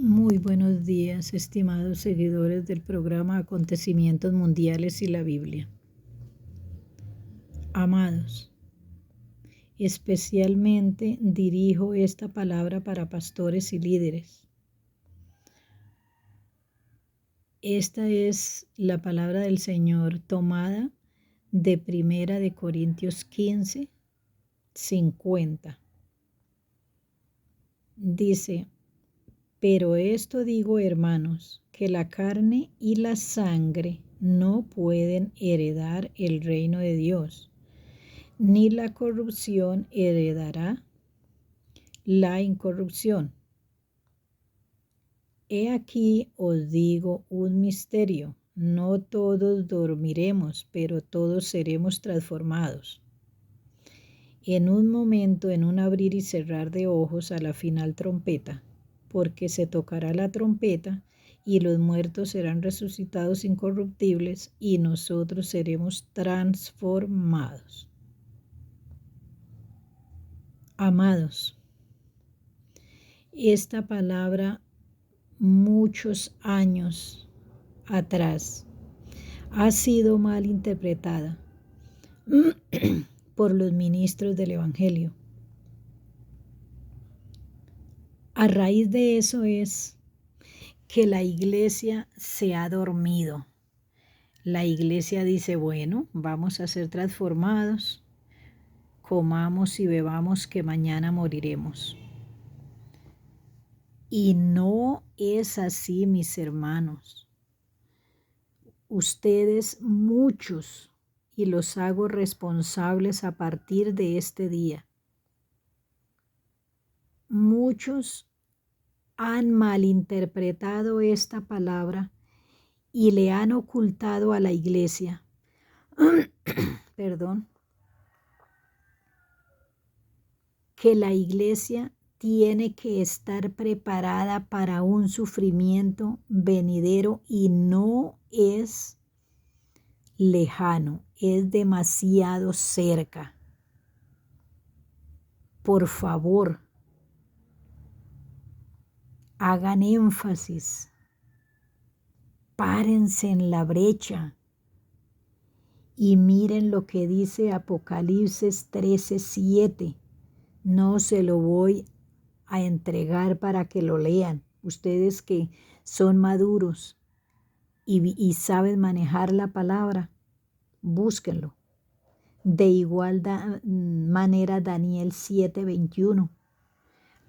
Muy buenos días, estimados seguidores del programa Acontecimientos Mundiales y la Biblia. Amados, especialmente dirijo esta palabra para pastores y líderes. Esta es la palabra del Señor tomada de 1 Corintios 15, 50. Dice: pero esto digo, hermanos, que la carne y la sangre no pueden heredar el reino de Dios, ni la corrupción heredará la incorrupción. He aquí os digo un misterio: no todos dormiremos, pero todos seremos transformados. En un momento, en un abrir y cerrar de ojos, a la final trompeta, porque se tocará la trompeta y los muertos serán resucitados incorruptibles y nosotros seremos transformados. Amados, esta palabra muchos años atrás ha sido mal interpretada por los ministros del Evangelio. A raíz de eso es que la iglesia se ha dormido. La iglesia dice: bueno, vamos a ser transformados, comamos y bebamos que mañana moriremos. Y no es así, mis hermanos. Ustedes, muchos, y los hago responsables a partir de este día, muchos han malinterpretado esta palabra y le han ocultado a la iglesia, perdón, que la iglesia tiene que estar preparada para un sufrimiento venidero y no es lejano, es demasiado cerca. Por favor, hagan énfasis, párense en la brecha y miren lo que dice Apocalipsis 13:7. No se lo voy a entregar para que lo lean. Ustedes que son maduros y saben manejar la palabra, búsquenlo. De igual manera, Daniel 7:21.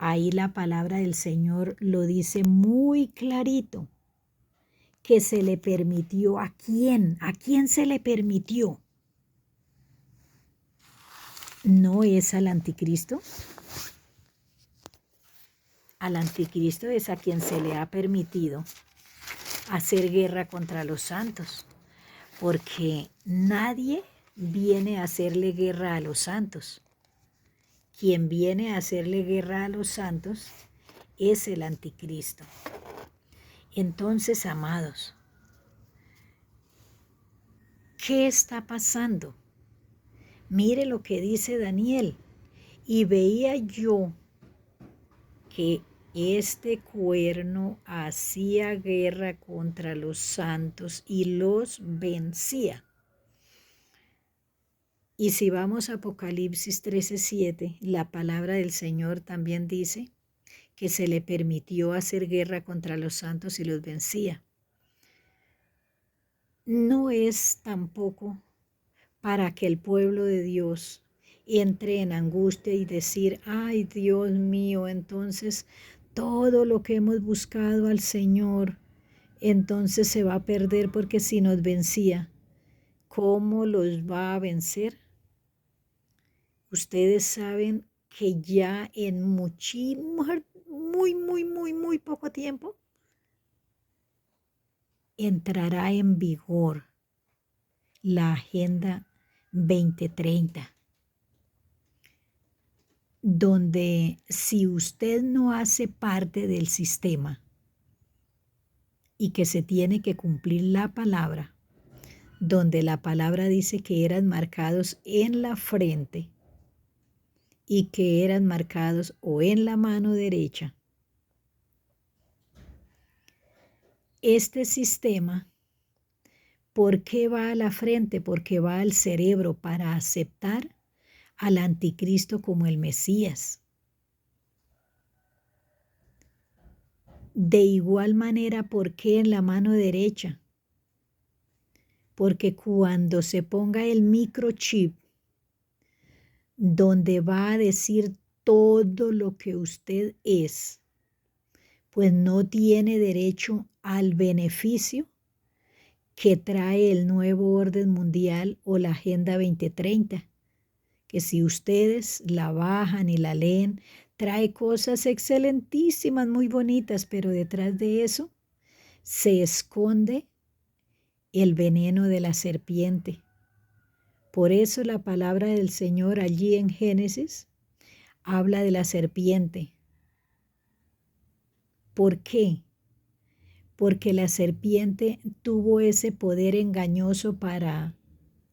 Ahí la palabra del Señor lo dice muy clarito, que se le permitió. ¿A quién? ¿A quién se le permitió? ¿No es al anticristo? Al anticristo es a quien se le ha permitido hacer guerra contra los santos, porque nadie viene a hacerle guerra a los santos. Quien viene a hacerle guerra a los santos es el anticristo. Entonces, amados, ¿qué está pasando? Mire lo que dice Daniel. Y veía yo que este cuerno hacía guerra contra los santos y los vencía. Y si vamos a Apocalipsis 13:7, la palabra del Señor también dice que se le permitió hacer guerra contra los santos y los vencía. No es tampoco para que el pueblo de Dios entre en angustia y decir: ay, Dios mío, entonces todo lo que hemos buscado al Señor, entonces se va a perder, porque si nos vencía, ¿cómo los va a vencer? Ustedes saben que ya en muy poco tiempo entrará en vigor la Agenda 2030, donde si usted no hace parte del sistema y que se tiene que cumplir la palabra, donde la palabra dice que eran marcados en la frente y que eran marcados o en la mano derecha Este sistema, ¿por qué va a la frente? Porque va al cerebro para aceptar al anticristo como el Mesías. De igual manera, ¿por qué en la mano derecha? Porque cuando se ponga el microchip, donde va a decir todo lo que usted es, pues no tiene derecho al beneficio que trae el nuevo orden mundial o la Agenda 2030, que si ustedes la bajan y la leen, trae cosas excelentísimas, muy bonitas, pero detrás de eso se esconde el veneno de la serpiente. Por eso la palabra del Señor allí en Génesis habla de la serpiente. ¿Por qué? Porque la serpiente tuvo ese poder engañoso para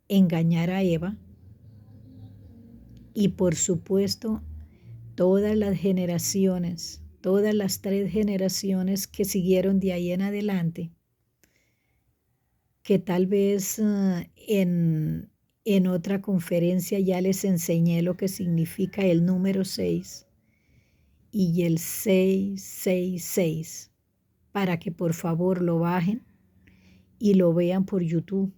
engañar a Eva y por supuesto todas las generaciones, todas las 3 generaciones que siguieron de ahí en adelante, que tal vez en otra conferencia ya les enseñé lo que significa el número 6 y el 666, para que por favor lo bajen y lo vean por YouTube.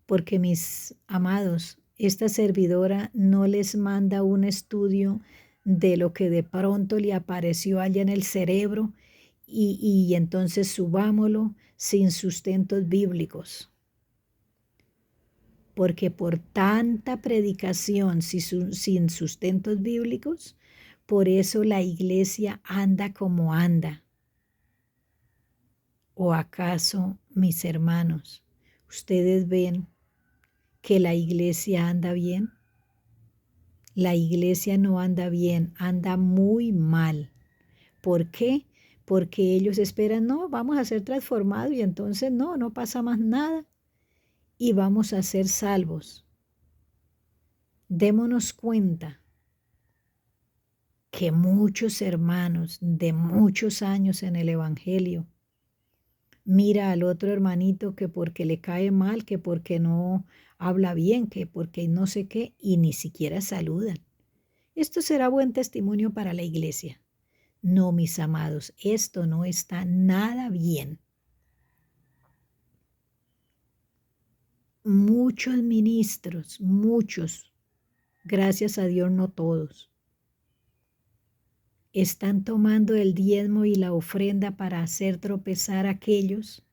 Porque mis amados, esta servidora no les manda un estudio de lo que de pronto le apareció allá en el cerebro y entonces subámoslo sin sustentos bíblicos. Porque por tanta predicación sin sustentos bíblicos, por eso la iglesia anda como anda. ¿O acaso, mis hermanos, ustedes ven que la iglesia anda bien? La iglesia no anda bien, anda muy mal. ¿Por qué? Porque ellos esperan, no, vamos a ser transformados y entonces no pasa más nada y vamos a ser salvos. Démonos cuenta que muchos hermanos de muchos años en el Evangelio mira al otro hermanito que porque le cae mal, que porque no habla bien, que porque no sé qué, y ni siquiera saludan. Esto será buen testimonio para la iglesia. No, mis amados, esto no está nada bien. Muchos ministros, muchos, gracias a Dios no todos, están tomando el diezmo y la ofrenda para hacer tropezar a aquellos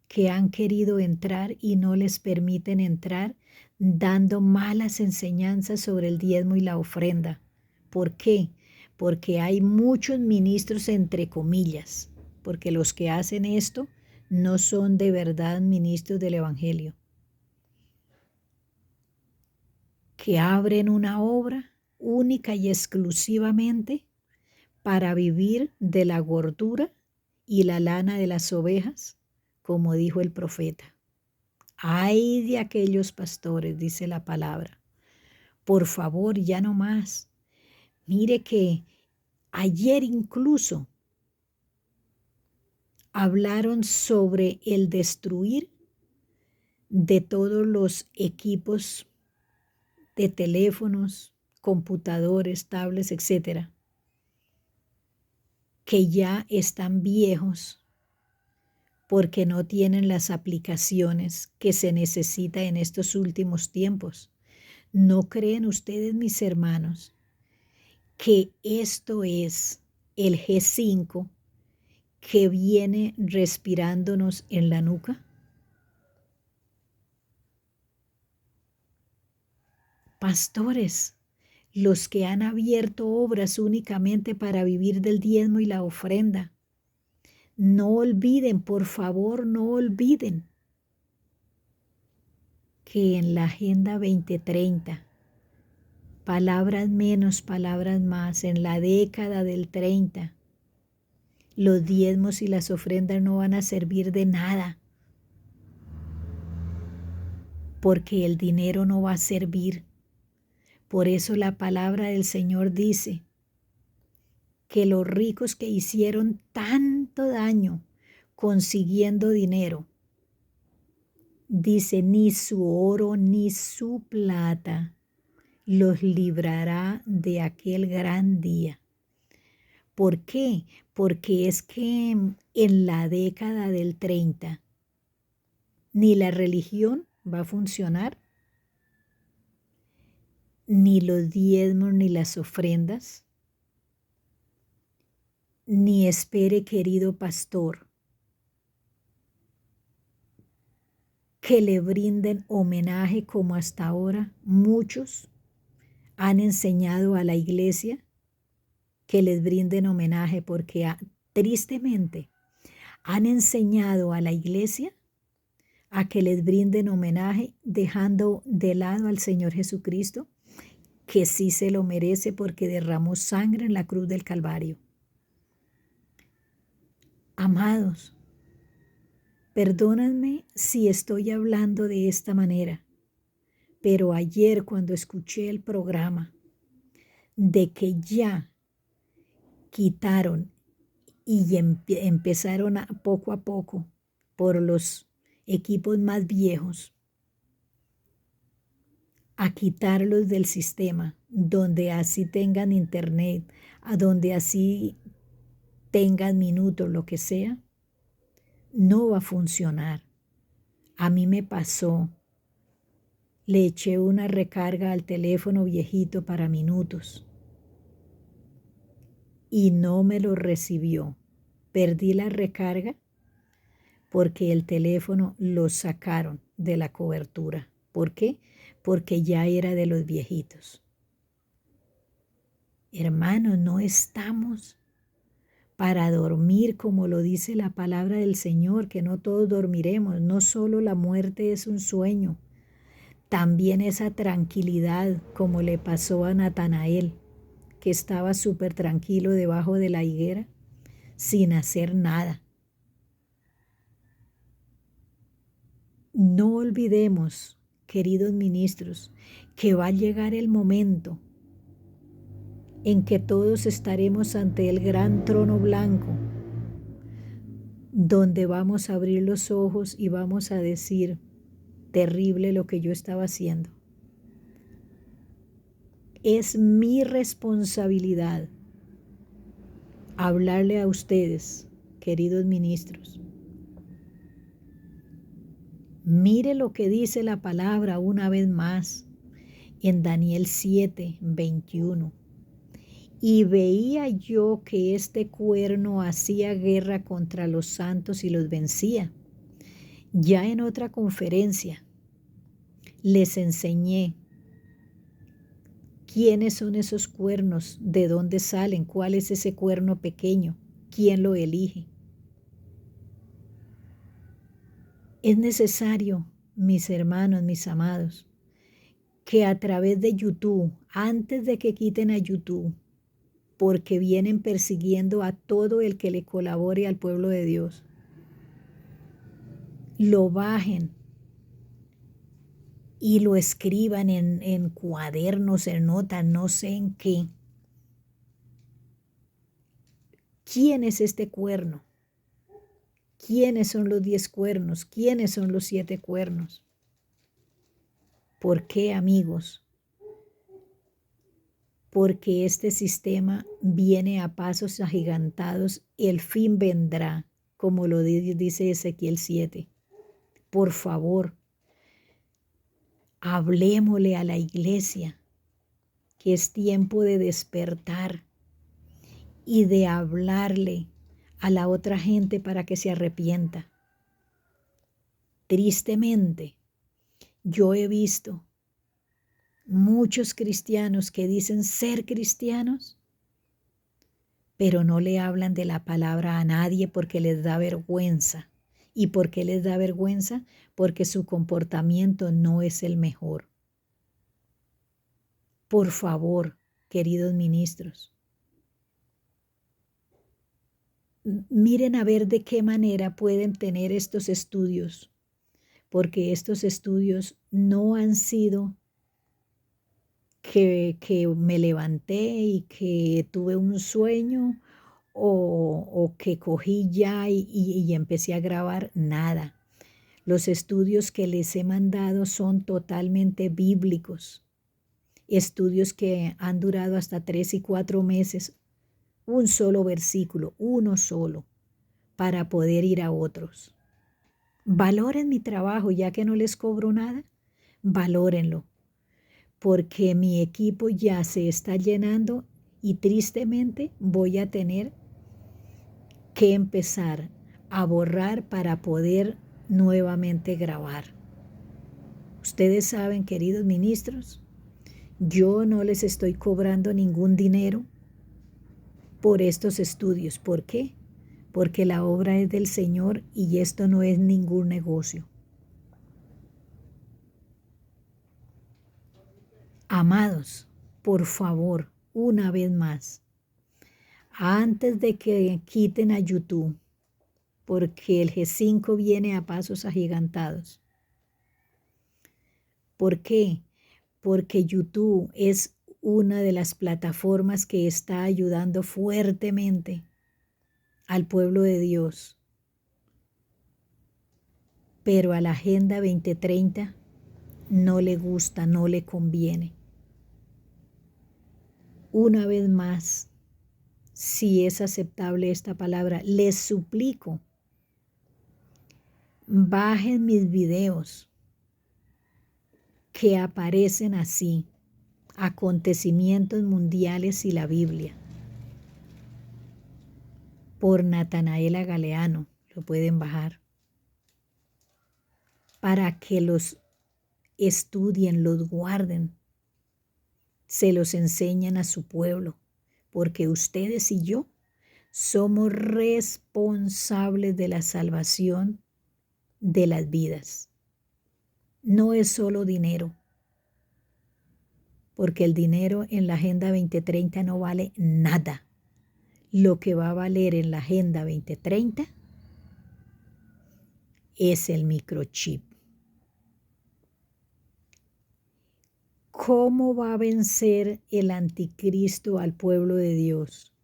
que han querido entrar y no les permiten entrar, dando malas enseñanzas sobre el diezmo y la ofrenda. ¿Por qué? Porque hay muchos ministros entre comillas, porque los que hacen esto no son de verdad ministros del Evangelio, que abren una obra única y exclusivamente para vivir de la gordura y la lana de las ovejas, como dijo el profeta. Ay de aquellos pastores, dice la palabra. Por favor, ya no más. Mire que ayer incluso hablaron sobre el destruir de todos los equipos de teléfonos, computadores, tablets, etcétera, que ya están viejos porque no tienen las aplicaciones que se necesita en estos últimos tiempos. ¿No creen ustedes, mis hermanos, que esto es el G5 que viene respirándonos en la nuca? Pastores, los que han abierto obras únicamente para vivir del diezmo y la ofrenda, no olviden, por favor, no olviden que en la Agenda 2030, palabras menos, palabras más, en la década del 30, los diezmos y las ofrendas no van a servir de nada, porque el dinero no va a servir. Por eso la palabra del Señor dice que los ricos que hicieron tanto daño consiguiendo dinero, dice, ni su oro ni su plata los librará de aquel gran día. ¿Por qué? Porque es que en la década del 30 ni la religión va a funcionar, ni los diezmos, ni las ofrendas, ni espere, querido pastor, que le brinden homenaje como hasta ahora muchos han enseñado a la iglesia que les brinden homenaje, porque tristemente han enseñado a la iglesia a que les brinden homenaje, dejando de lado al Señor Jesucristo, que sí se lo merece porque derramó sangre en la cruz del Calvario. Amados, perdónenme si estoy hablando de esta manera, pero ayer cuando escuché el programa de que ya quitaron y empezaron poco a poco por los equipos más viejos a quitarlos del sistema, donde así tengan internet, a donde así tengan minutos, lo que sea, no va a funcionar. A mí me pasó, le eché una recarga al teléfono viejito para minutos y no me lo recibió. Perdí la recarga porque el teléfono lo sacaron de la cobertura. ¿Por qué? Porque ya era de los viejitos. Hermanos, no estamos para dormir, como lo dice la palabra del Señor, que no todos dormiremos. No solo la muerte es un sueño, también esa tranquilidad, como le pasó a Natanael, que estaba súper tranquilo debajo de la higuera, sin hacer nada. No olvidemos, queridos ministros, que va a llegar el momento en que todos estaremos ante el gran trono blanco, donde vamos a abrir los ojos y vamos a decir, terrible lo que yo estaba haciendo. Es mi responsabilidad hablarle a ustedes, queridos ministros. Mire lo que dice la palabra una vez más en Daniel 7:21. Y veía yo que este cuerno hacía guerra contra los santos y los vencía. Ya en otra conferencia les enseñé quiénes son esos cuernos, de dónde salen, cuál es ese cuerno pequeño, quién lo elige. Es necesario, mis hermanos, mis amados, que a través de YouTube, antes de que quiten a YouTube, porque vienen persiguiendo a todo el que le colabore al pueblo de Dios, lo bajen y lo escriban en cuadernos, en notas, no sé en qué. ¿Quién es este cuerno? ¿Quiénes son los 10 cuernos? ¿Quiénes son los 7 cuernos? ¿Por qué, amigos? Porque este sistema viene a pasos agigantados, el fin vendrá, como lo dice Ezequiel 7. Por favor, hablémosle a la iglesia que es tiempo de despertar y de hablarle a la otra gente para que se arrepienta. Tristemente, yo he visto muchos cristianos que dicen ser cristianos, pero no le hablan de la palabra a nadie porque les da vergüenza. ¿Y por qué les da vergüenza? Porque su comportamiento no es el mejor. Por favor, queridos ministros, miren a ver de qué manera pueden tener estos estudios, porque estos estudios no han sido que me levanté y que tuve un sueño o que cogí ya y empecé a grabar, nada. Los estudios que les he mandado son totalmente bíblicos, estudios que han durado hasta 3 y 4 meses, un solo versículo, uno solo, para poder ir a otros. Valoren mi trabajo, ya que no les cobro nada, valórenlo, porque mi equipo ya se está llenando y tristemente voy a tener que empezar a borrar para poder nuevamente grabar. Ustedes saben, queridos ministros, yo no les estoy cobrando ningún dinero por estos estudios. ¿Por qué? Porque la obra es del Señor y esto no es ningún negocio. Amados, por favor, una vez más, antes de que quiten a YouTube, porque el G5 viene a pasos agigantados. ¿Por qué? Porque YouTube es una de las plataformas que está ayudando fuertemente al pueblo de Dios. Pero a la Agenda 2030 no le gusta, no le conviene. Una vez más, si es aceptable esta palabra, les suplico, bajen mis videos que aparecen así, acontecimientos mundiales y la Biblia, por Natanaela Galeano, lo pueden bajar, para que los estudien, los guarden, se los enseñan a su pueblo, porque ustedes y yo somos responsables de la salvación de las vidas. No es solo dinero, porque el dinero en la Agenda 2030 no vale nada. Lo que va a valer en la Agenda 2030 es el microchip. ¿Cómo va a vencer el anticristo al pueblo de Dios?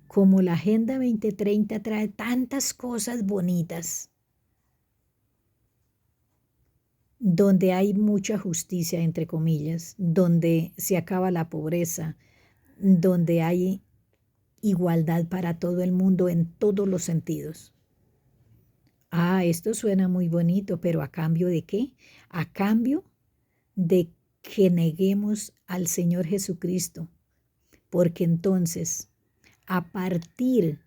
Como la Agenda 2030 trae tantas cosas bonitas, donde hay mucha justicia, entre comillas, donde se acaba la pobreza, donde hay igualdad para todo el mundo en todos los sentidos. Esto suena muy bonito, pero ¿a cambio de qué? A cambio de que neguemos al Señor Jesucristo, porque entonces, a partir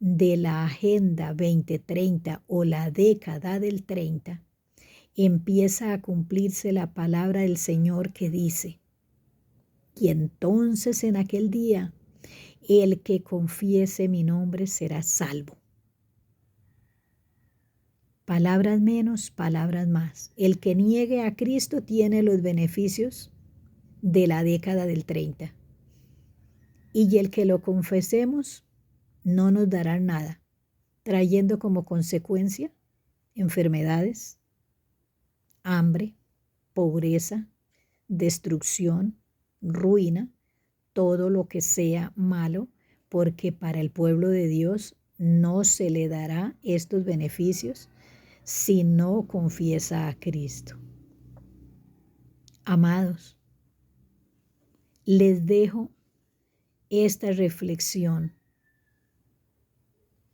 de la Agenda 2030 o la década del 30, empieza a cumplirse la palabra del Señor que dice, y entonces en aquel día el que confiese mi nombre será salvo. Palabras menos, palabras más. El que niegue a Cristo tiene los beneficios de la década del 30. Y el que lo confesemos no nos dará nada, trayendo como consecuencia enfermedades, hambre, pobreza, destrucción, ruina, todo lo que sea malo, porque para el pueblo de Dios no se le dará estos beneficios si no confiesa a Cristo. Amados, les dejo esta reflexión.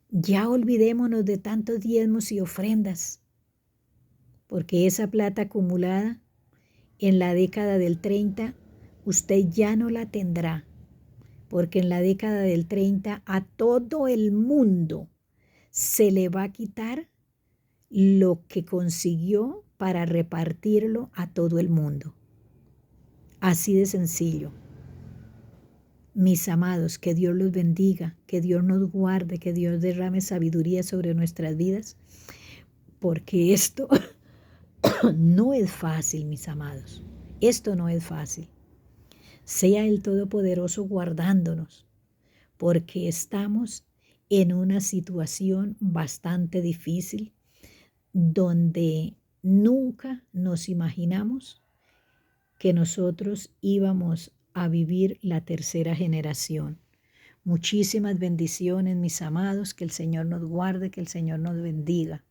Ya olvidémonos de tantos diezmos y ofrendas, porque esa plata acumulada en la década del 30, usted ya no la tendrá, porque en la década del 30 a todo el mundo se le va a quitar lo que consiguió para repartirlo a todo el mundo. Así de sencillo. Mis amados, que Dios los bendiga, que Dios nos guarde, que Dios derrame sabiduría sobre nuestras vidas, porque esto no es fácil, mis amados. Esto no es fácil. Sea el Todopoderoso guardándonos, porque estamos en una situación bastante difícil donde nunca nos imaginamos que nosotros íbamos a vivir la tercera generación. Muchísimas bendiciones, mis amados, que el Señor nos guarde, que el Señor nos bendiga.